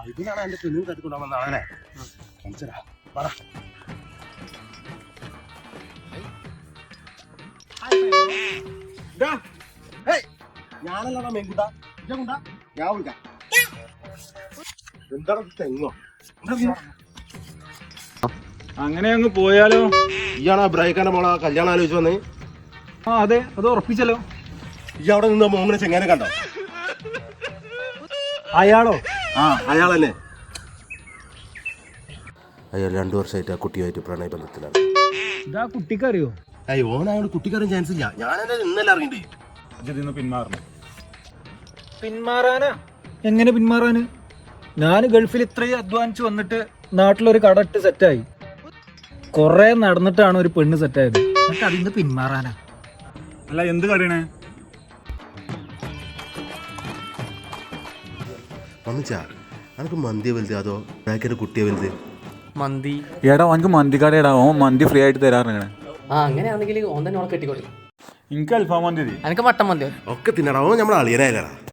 ഇതിനാണ് എന്റെ പെണ്ണും തട്ടിക്കൊണ്ടാവുന്ന ആളെ മനസ്സിലാ പറ. ഞാനല്ലടാ മെങ്കുണ്ട ഞാൻ വിളിക്കാം. എന്താണ് തെങ്ങോ? അങ്ങനെ അങ്ങ് പോയാലോ? ഇയാളാ ബ്രൈക്കാന്റെ മോളെ കല്യാണം ആലോചിച്ച് വന്നേ? ആ അതെ, അത് ഉറപ്പിച്ചല്ലോ. ഈ അവിടെ നിന്ന് മോങ്ങനെ ചെങ്ങാനെ കണ്ടോ? അയാളോ? ആ അയാൾ തന്നെ. അയാൾ 2 വർഷമായിട്ട് ആ കുട്ടിയുമായിട്ട് പ്രണയബന്ധത്തിലാണ്. ഇതാ കുട്ടിക്ക് അറിയോ? ഓനായോട് കുട്ടിക്കറിയാൻ ചാൻസ് ഇല്ല. ഞാനെന്നെ ഇന്നലെ അറിയണ്ടേ. പിന്മാറാനാ? എങ്ങനെ പിന്മാറാന്? ഞാൻ ഗൾഫിൽ ഇത്രയും അധ്വാനിച്ച് വന്നിട്ട് നാട്ടിലൊരു കട ഇട്ട് സെറ്റായി. കൊറേ നടന്നിട്ടാണ് ഒരു പെണ്ണ് സെറ്റായത്. എന്നിട്ട് അതിന്ന് പിന്മാറാനാ? അല്ല, എന്ത് കടയാണ്? മമ്മിച്ചാ അനക്ക് മന്തിയെ വലുത് അതോ ബാക്കിന്റെ കുട്ടിയെ വലുത്? മന്തി. എടാ അവനക്ക് മന്തി കട ഓൻ മന്തി ഫ്രീ ആയിട്ട് തരാറുണ്ട്. ആ അങ്ങനെയാണെങ്കിൽ ഓൻ തന്നെ ഓളെ കെട്ടിക്കോട്ടെ. എനിക്ക് അൽഫാം മന്തി. എനിക്ക് മട്ടൻ മന്തിയോ? ഒക്കെ തിന്നടാ. ഓൻ നമ്മളെ അളിയനായാലടാ.